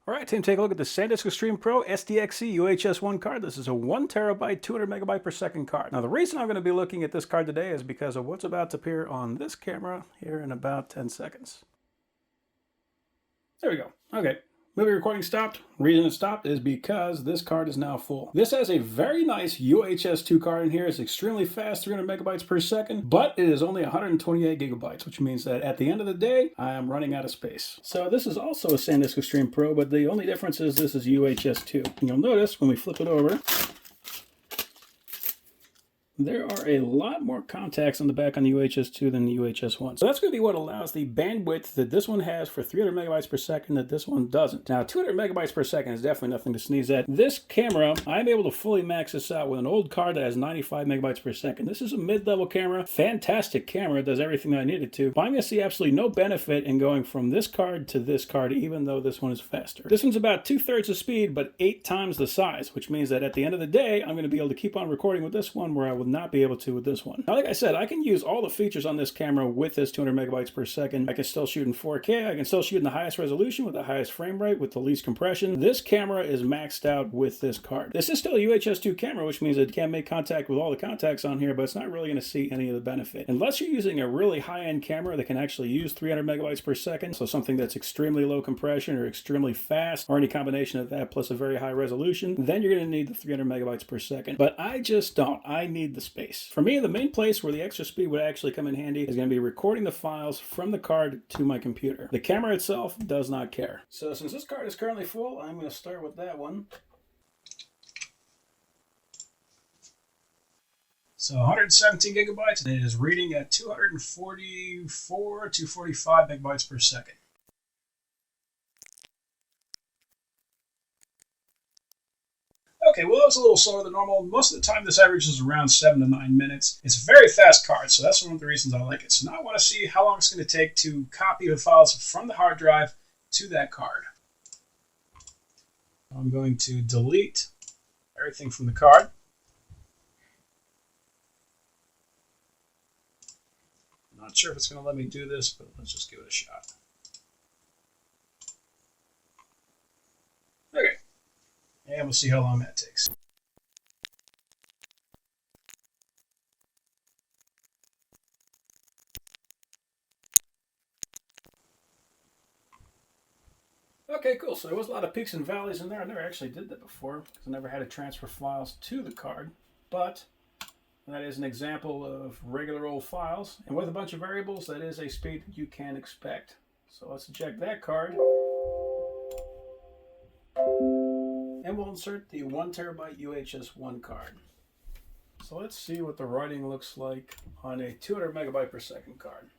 All right, time to take a look at the Sandisk Extreme Pro SDXC UHS-I card. This is a 1 terabyte, 200 megabyte per second card. Now, the reason I'm going to be looking at this card today is because of what's about to appear on this camera here in about 10 seconds. There we go. Okay. Movie recording stopped. Reason it stopped is because this card is now full. This has a very nice UHS-II card in here. It's extremely fast, 300 megabytes per second, but it is only 128 gigabytes, which means that at the end of the day, I am running out of space. So this is also a Sandisk Extreme Pro, but the only difference is this is UHS-II. And you'll notice when we flip it over, there are a lot more contacts on the back on the UHS-II than the UHS-I. So that's going to be what allows the bandwidth that this one has for 300 megabytes per second that this one doesn't. Now, 200 megabytes per second is definitely nothing to sneeze at. This camera, I'm able to fully max this out with an old card that has 95 megabytes per second. This is a mid-level camera, fantastic camera, it does everything that I need it to. But I'm going to see absolutely no benefit in going from this card to this card, even though this one is faster. This one's about 2/3 the speed, but 8 times the size, which means that at the end of the day, I'm going to be able to keep on recording with this one where I will not be able to with this one. Now, like I said, I can use all the features on this camera with this 200 megabytes per second. I can still shoot in 4K. I can still shoot in the highest resolution with the highest frame rate with the least compression. This camera is maxed out with this card. This is still a UHS-II camera, which means it can make contact with all the contacts on here, but it's not really going to see any of the benefit. Unless you're using a really high-end camera that can actually use 300 megabytes per second, so something that's extremely low compression or extremely fast, or any combination of that plus a very high resolution, then you're going to need the 300 megabytes per second. But I just don't. I need the space. For me, the main place where the extra speed would actually come in handy is going to be recording the files from the card to my computer. The camera itself does not care. So since this card is currently full, I'm going to start with that one. So 117 gigabytes, and it is reading at 244 to 45 megabytes per second. Okay, well, that was a little slower than normal. Most of the time, this averages around 7 to 9 minutes. It's a very fast card, so that's one of the reasons I like it. So now I want to see how long it's going to take to copy the files from the hard drive to that card. I'm going to delete everything from the card. I'm not sure if it's going to let me do this, but let's just give it a shot. Okay. And we'll see how long that takes. Okay, cool. So there was a lot of peaks and valleys in there. I never actually did that before because I never had to transfer files to the card. But that is an example of regular old files. And with a bunch of variables, that is a speed that you can expect. So let's eject that card. And we'll insert the 1 terabyte UHS-I card. So let's see what the writing looks like on a 200 megabyte per second card.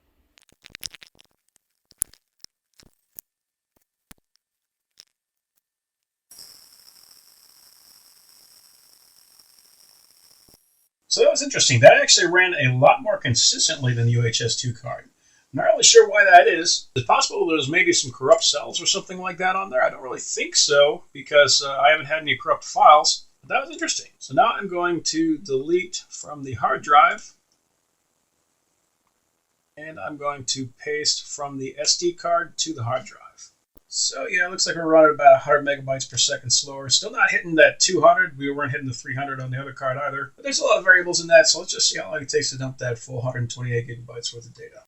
So that was interesting. That actually ran a lot more consistently than the UHS-II card. I'm not really sure why that is. It's possible there's maybe some corrupt cells or something like that on there. I don't really think so because I haven't had any corrupt files. But that was interesting. So now I'm going to delete from the hard drive. And I'm going to paste from the SD card to the hard drive. So yeah, it looks like we're running about 100 megabytes per second slower. Still not hitting that 200. We weren't hitting the 300 on the other card either. But there's a lot of variables in that, so let's just see how long it takes to dump that full 128 gigabytes worth of data.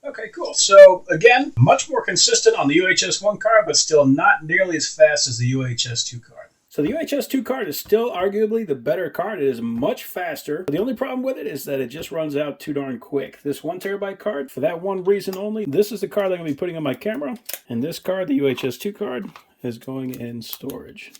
Okay, cool. So again, much more consistent on the UHS-I card, but still not nearly as fast as the UHS-II card. So the UHS-II card is still arguably the better card. It is much faster. The only problem with it is that it just runs out too darn quick. This 1 terabyte card, for that one reason only, this is the card I'm going to be putting on my camera. And this card, the UHS-II card, is going in storage.